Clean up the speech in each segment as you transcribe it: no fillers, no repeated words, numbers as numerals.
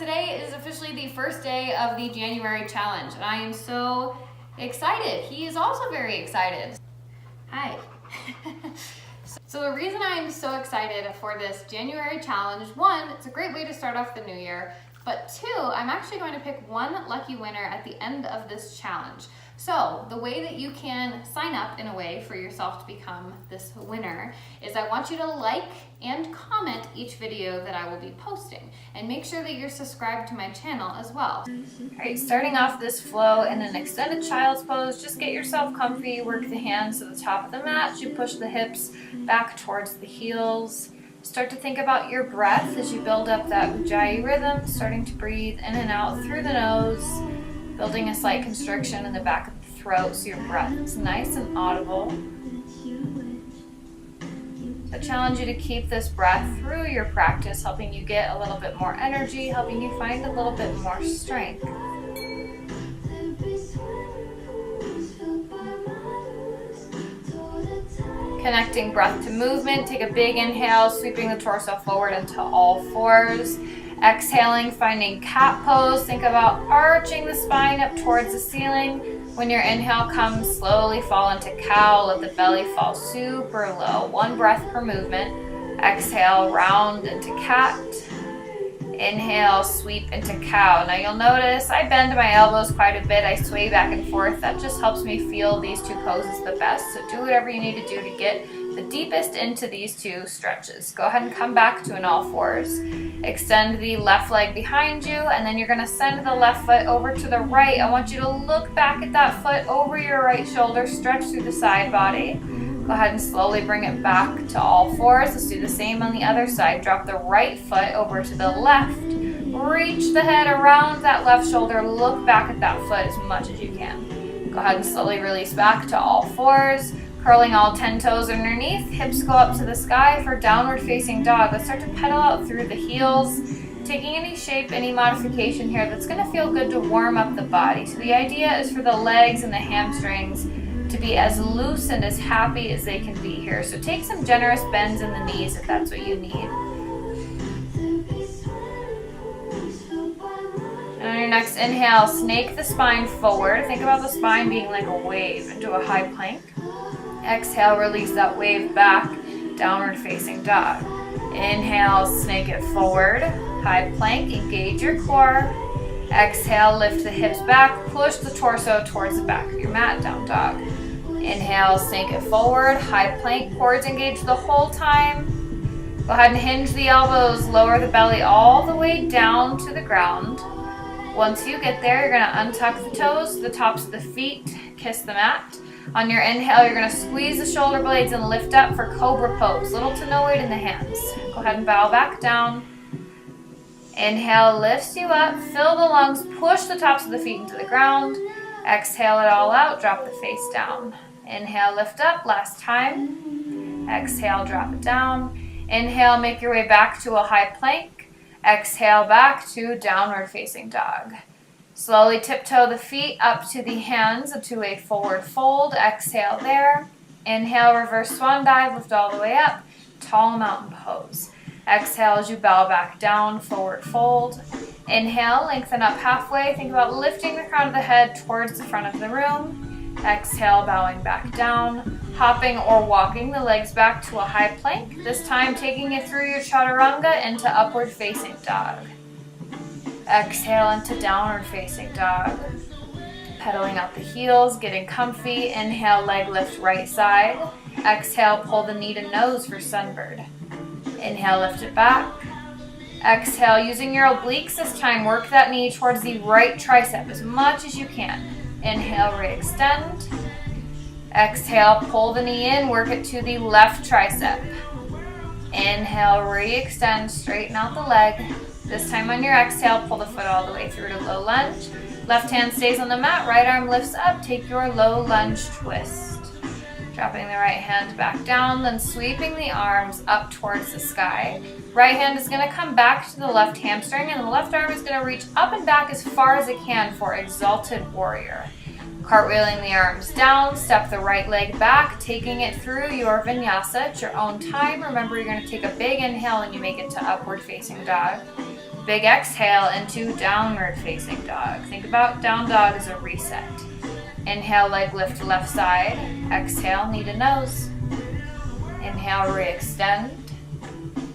today is officially the first day of the January challenge, and I am so excited. He is also very excited. Hi. So the reason I'm so excited for this January challenge, one, it's a great way to start off the new year, but two, I'm actually going to pick one lucky winner at the end of this challenge. So the way that you can sign up in a way for yourself to become this winner is I want you to like and comment each video that I will be posting, and make sure that you're subscribed to my channel as well. All right, starting off this flow in an extended child's pose, just get yourself comfy, work the hands to the top of the mat, you push the hips back towards the heels. Start to think about your breath as you build up that Ujjayi rhythm, starting to breathe in and out through the nose, building a slight constriction in the back of the throat so your breath is nice and audible. I challenge you to keep this breath through your practice, helping you get a little bit more energy, helping you find a little bit more strength. Connecting breath to movement, take a big inhale, sweeping the torso forward into all fours. Exhaling, finding cat pose. Think about arching the spine up towards the ceiling. When your inhale comes, slowly fall into cow. Let the belly fall super low. One breath per movement. Exhale, round into cat. Inhale, sweep into cow. Now you'll notice I bend my elbows quite a bit. I sway back and forth. That just helps me feel these two poses the best. So do whatever you need to do to get the deepest into these two stretches. Go ahead and come back to an all fours. Extend the left leg behind you, and then you're going to send the left foot over to the right. I want you to look back at that foot over your right shoulder, stretch through the side body. Go ahead and slowly bring it back to all fours. Let's do the same on the other side. Drop the right foot over to the left. Reach the head around that left shoulder. Look back at that foot as much as you can. Go ahead and slowly release back to all fours. Curling all 10 toes underneath, hips go up to the sky for downward facing dog. Let's start to pedal out through the heels, taking any shape, any modification here that's going to feel good to warm up the body. So the idea is for the legs and the hamstrings to be as loose and as happy as they can be here. So take some generous bends in the knees if that's what you need. And on your next inhale, snake the spine forward. Think about the spine being like a wave into a high plank. Exhale, release that wave back, downward facing dog. Inhale, snake it forward, high plank, engage your core. Exhale, lift the hips back, push the torso towards the back of your mat, down dog. Inhale, snake it forward, high plank, quads engage the whole time. Go ahead and hinge the elbows, lower the belly all the way down to the ground. Once you get there, you're going to untuck the toes, the tops of the feet, kiss the mat. On your inhale, you're going to squeeze the shoulder blades and lift up for cobra pose. Little to no weight in the hands. Go ahead and bow back down. Inhale lifts you up. Fill the lungs. Push the tops of the feet into the ground. Exhale it all out. Drop the face down. Inhale, lift up. Last time. Exhale, drop it down. Inhale, make your way back to a high plank. Exhale, back to downward facing dog. Slowly tiptoe the feet up to the hands to a forward fold. Exhale there. Inhale, reverse swan dive, lift all the way up. Tall mountain pose. Exhale as you bow back down, forward fold. Inhale, lengthen up halfway. Think about lifting the crown of the head towards the front of the room. Exhale, bowing back down. Hopping or walking the legs back to a high plank. This time taking it through your chaturanga into upward facing dog. Exhale into downward facing dog. Pedaling out the heels, getting comfy. Inhale, leg lift right side. Exhale, pull the knee to nose for sunbird. Inhale, lift it back. Exhale, using your obliques this time, work that knee towards the right tricep as much as you can. Inhale, re-extend. Exhale, pull the knee in, work it to the left tricep. Inhale, re-extend, straighten out the leg. This time on your exhale, pull the foot all the way through to low lunge. Left hand stays on the mat, right arm lifts up. Take your low lunge twist. Dropping the right hand back down, then sweeping the arms up towards the sky. Right hand is going to come back to the left hamstring, and the left arm is going to reach up and back as far as it can for exalted warrior. Cartwheeling the arms down, step the right leg back, taking it through your vinyasa at your own time. Remember, you're going to take a big inhale when you make it to upward facing dog. Big exhale into downward facing dog. Think about down dog as a reset. Inhale, leg lift to left side. Exhale, knee to nose. Inhale, re-extend.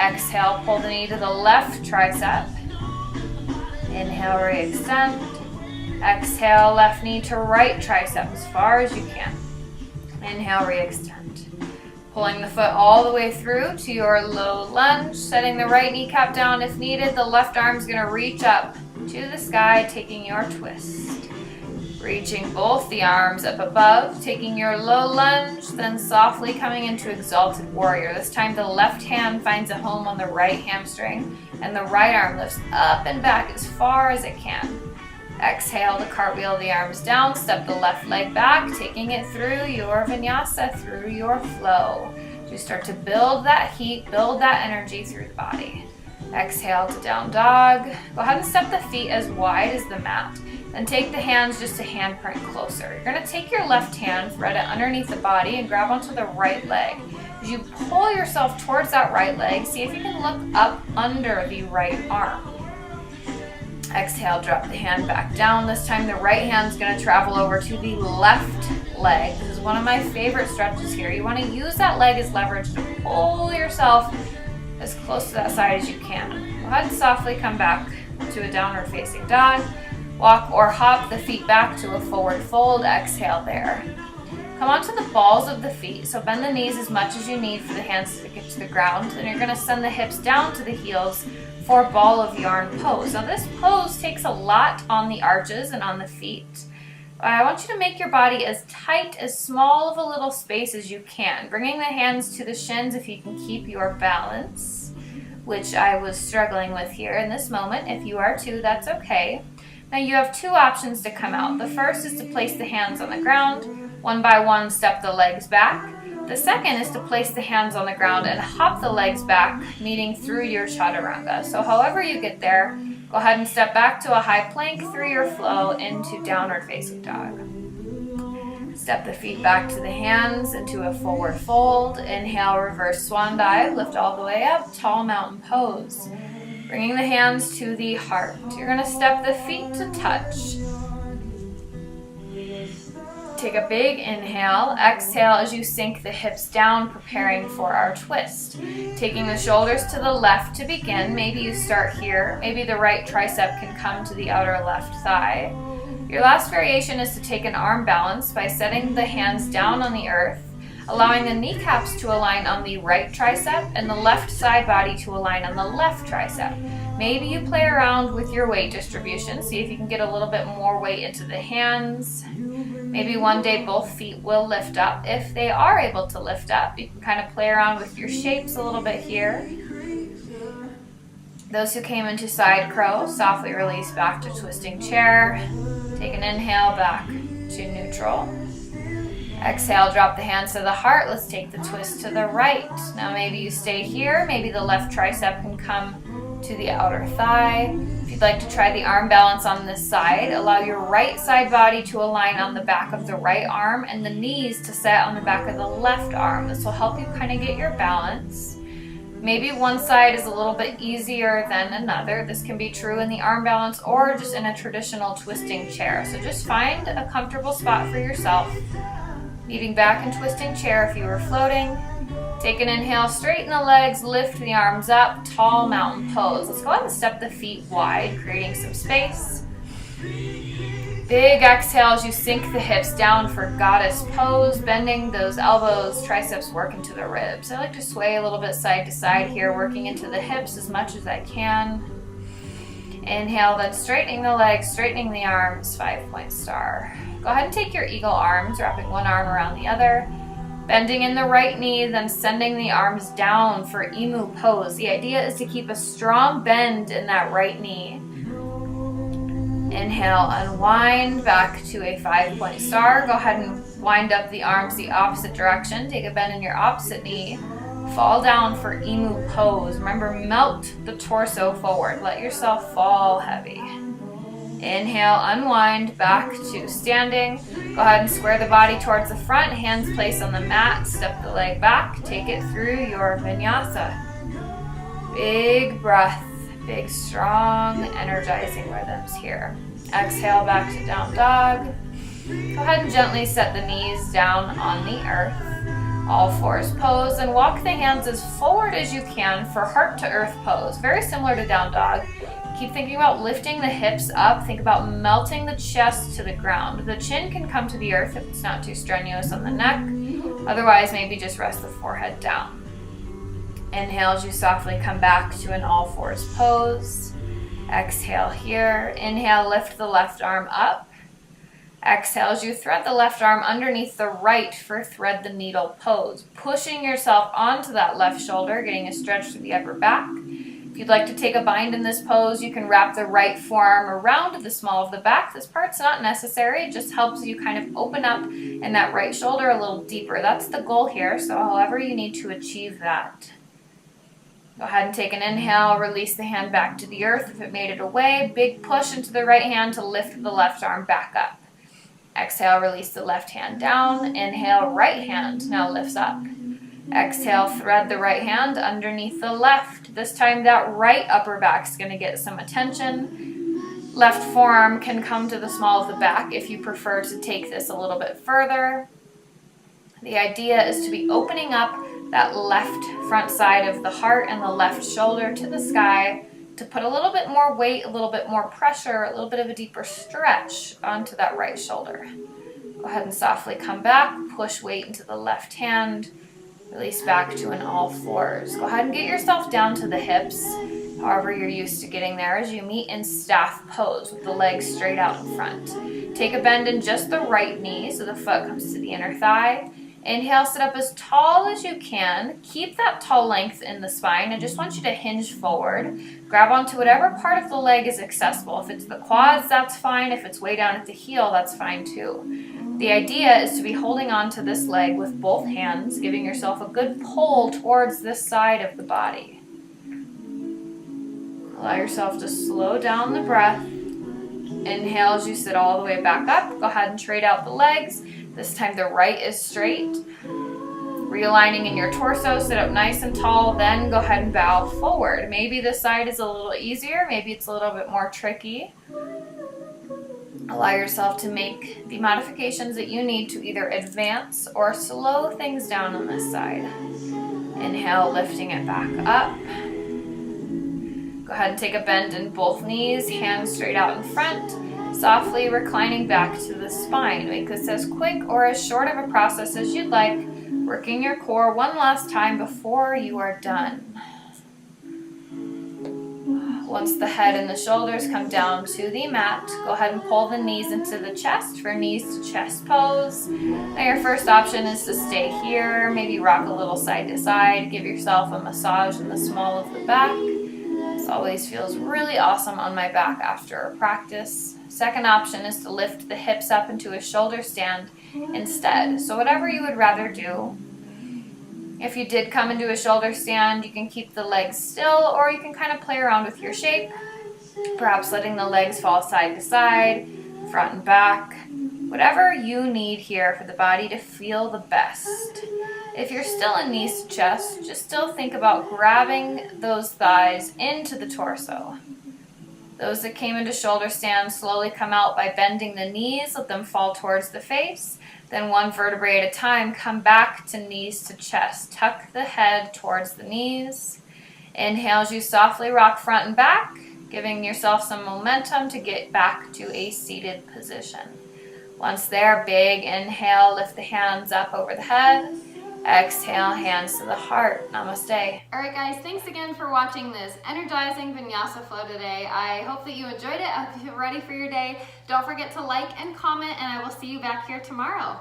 Exhale, pull the knee to the left tricep. Inhale, re-extend. Exhale, left knee to right tricep as far as you can. Inhale, re-extend. Pulling the foot all the way through to your low lunge, setting the right kneecap down if needed. The left arm is going to reach up to the sky, taking your twist. Reaching both the arms up above, taking your low lunge, then softly coming into exalted warrior. This time the left hand finds a home on the right hamstring, and the right arm lifts up and back as far as it can. Exhale to cartwheel the arms down, step the left leg back, taking it through your vinyasa, through your flow. You start to build that heat, build that energy through the body. Exhale to down dog. Go ahead and step the feet as wide as the mat. Then take the hands just a handprint closer. You're going to take your left hand, thread it underneath the body, and grab onto the right leg. As you pull yourself towards that right leg, see if you can look up under the right arm. Exhale, drop the hand back down. This time the right hand's going to travel over to the left leg. This is one of my favorite stretches here. You want to use that leg as leverage to pull yourself as close to that side as you can. Go ahead and softly come back to a downward facing dog. Walk or hop the feet back to a forward fold. Exhale there. Come onto the balls of the feet. So bend the knees as much as you need for the hands to get to the ground. Then you're going to send the hips down to the heels for ball of yarn pose. Now this pose takes a lot on the arches and on the feet. I want you to make your body as tight, as small of a little space as you can. Bringing the hands to the shins if you can keep your balance, which I was struggling with here in this moment. If you are too, that's okay. Now you have two options to come out. The first is to place the hands on the ground. One by one, step the legs back. The second is to place the hands on the ground and hop the legs back, meeting through your chaturanga. So however you get there, go ahead and step back to a high plank through your flow into downward facing dog. Step the feet back to the hands into a forward fold. Inhale, reverse swan dive, lift all the way up, tall mountain pose. Bringing the hands to the heart. You're going to step the feet to touch. Take a big inhale. Exhale as you sink the hips down, preparing for our twist. Taking the shoulders to the left to begin. Maybe you start here. Maybe the right tricep can come to the outer left thigh. Your last variation is to take an arm balance by setting the hands down on the earth, allowing the kneecaps to align on the right tricep and the left side body to align on the left tricep. Maybe you play around with your weight distribution. See if you can get a little bit more weight into the hands. Maybe one day both feet will lift up. If they are able to lift up, you can kind of play around with your shapes a little bit here. Those who came into side crow, softly release back to twisting chair. Take an inhale back to neutral. Exhale, drop the hands to the heart. Let's take the twist to the right. Now maybe you stay here. Maybe the left tricep can come to the outer thigh. If you'd like to try the arm balance on this side, allow your right side body to align on the back of the right arm and the knees to set on the back of the left arm. This will help you kind of get your balance. Maybe one side is a little bit easier than another. This can be true in the arm balance or just in a traditional twisting chair. So just find a comfortable spot for yourself. Meeting back in twisting chair if you were floating. Take an inhale, straighten the legs, lift the arms up, tall mountain pose. Let's go ahead and step the feet wide, creating some space. Big exhale as you sink the hips down for goddess pose, bending those elbows, triceps work into the ribs. I like to sway a little bit side to side here, working into the hips as much as I can. Inhale, then straightening the legs, straightening the arms, 5-point star. Go ahead and take your eagle arms, wrapping one arm around the other. Bending in the right knee, then sending the arms down for emu pose. The idea is to keep a strong bend in that right knee. Inhale, unwind back to a 5-point star. Go ahead and wind up the arms the opposite direction. Take a bend in your opposite knee. Fall down for emu pose. Remember, melt the torso forward. Let yourself fall heavy. Inhale, unwind back to standing. Go ahead and square the body towards the front. Hands placed on the mat. Step the leg back. Take it through your vinyasa. Big breath. Big, strong, energizing rhythms here. Exhale back to down dog. Go ahead and gently set the knees down on the earth. All fours pose and walk the hands as forward as you can for heart to earth pose. Very similar to down dog. Keep thinking about lifting the hips up. Think about melting the chest to the ground. The chin can come to the earth if it's not too strenuous on the neck. Otherwise, maybe just rest the forehead down. Inhale as you softly come back to an all fours pose. Exhale here. Inhale, lift the left arm up. Exhale as you thread the left arm underneath the right for thread the needle pose. Pushing yourself onto that left shoulder, getting a stretch through the upper back. If you'd like to take a bind in this pose, you can wrap the right forearm around the small of the back. This part's not necessary. It just helps you kind of open up in that right shoulder a little deeper. That's the goal here, so however you need to achieve that. Go ahead and take an inhale, release the hand back to the earth if it made it away. Big push into the right hand to lift the left arm back up. Exhale, release the left hand down. Inhale, right hand now lifts up. Exhale, thread the right hand underneath the left. This time that right upper back's going to get some attention. Left forearm can come to the small of the back if you prefer to take this a little bit further. The idea is to be opening up that left front side of the heart and the left shoulder to the sky to put a little bit more weight, a little bit more pressure, a little bit of a deeper stretch onto that right shoulder. Go ahead and softly come back, push weight into the left hand, release back to an all fours. Go ahead and get yourself down to the hips, however you're used to getting there, as you meet in staff pose with the legs straight out in front. Take a bend in just the right knee so the foot comes to the inner thigh. Inhale, sit up as tall as you can. Keep that tall length in the spine. I just want you to hinge forward. Grab onto whatever part of the leg is accessible. If it's the quads, that's fine. If it's way down at the heel, that's fine too. The idea is to be holding on to this leg with both hands, giving yourself a good pull towards this side of the body. Allow yourself to slow down the breath. Inhale as you sit all the way back up. Go ahead and trade out the legs. This time the right is straight. Realigning in your torso, sit up nice and tall, then go ahead and bow forward. Maybe this side is a little easier, maybe it's a little bit more tricky. Allow yourself to make the modifications that you need to either advance or slow things down on this side. Inhale, lifting it back up. Go ahead and take a bend in both knees, hands straight out in front. Softly reclining back to the spine. Make this as quick or as short of a process as you'd like, working your core one last time before you are done. Once the head and the shoulders come down to the mat, go ahead and pull the knees into the chest for knees to chest pose. Now your first option is to stay here, maybe rock a little side to side, give yourself a massage in the small of the back. This always feels really awesome on my back after a practice. Second option is to lift the hips up into a shoulder stand instead. So whatever you would rather do. If you did come into a shoulder stand, you can keep the legs still, or you can kind of play around with your shape. Perhaps letting the legs fall side to side, front and back. Whatever you need here for the body to feel the best. If you're still in knees to chest, just still think about grabbing those thighs into the torso. Those that came into shoulder stand slowly come out by bending the knees, let them fall towards the face. Then one vertebrae at a time, come back to knees to chest. Tuck the head towards the knees. Inhale as you softly rock front and back, giving yourself some momentum to get back to a seated position. Once there, big inhale, lift the hands up over the head. Exhale, hands to the heart. Namaste. All right, guys, thanks again for watching this Energizing Vinyasa Flow today. I hope that you enjoyed it. I hope you're ready for your day. Don't forget to like and comment, and I will see you back here tomorrow.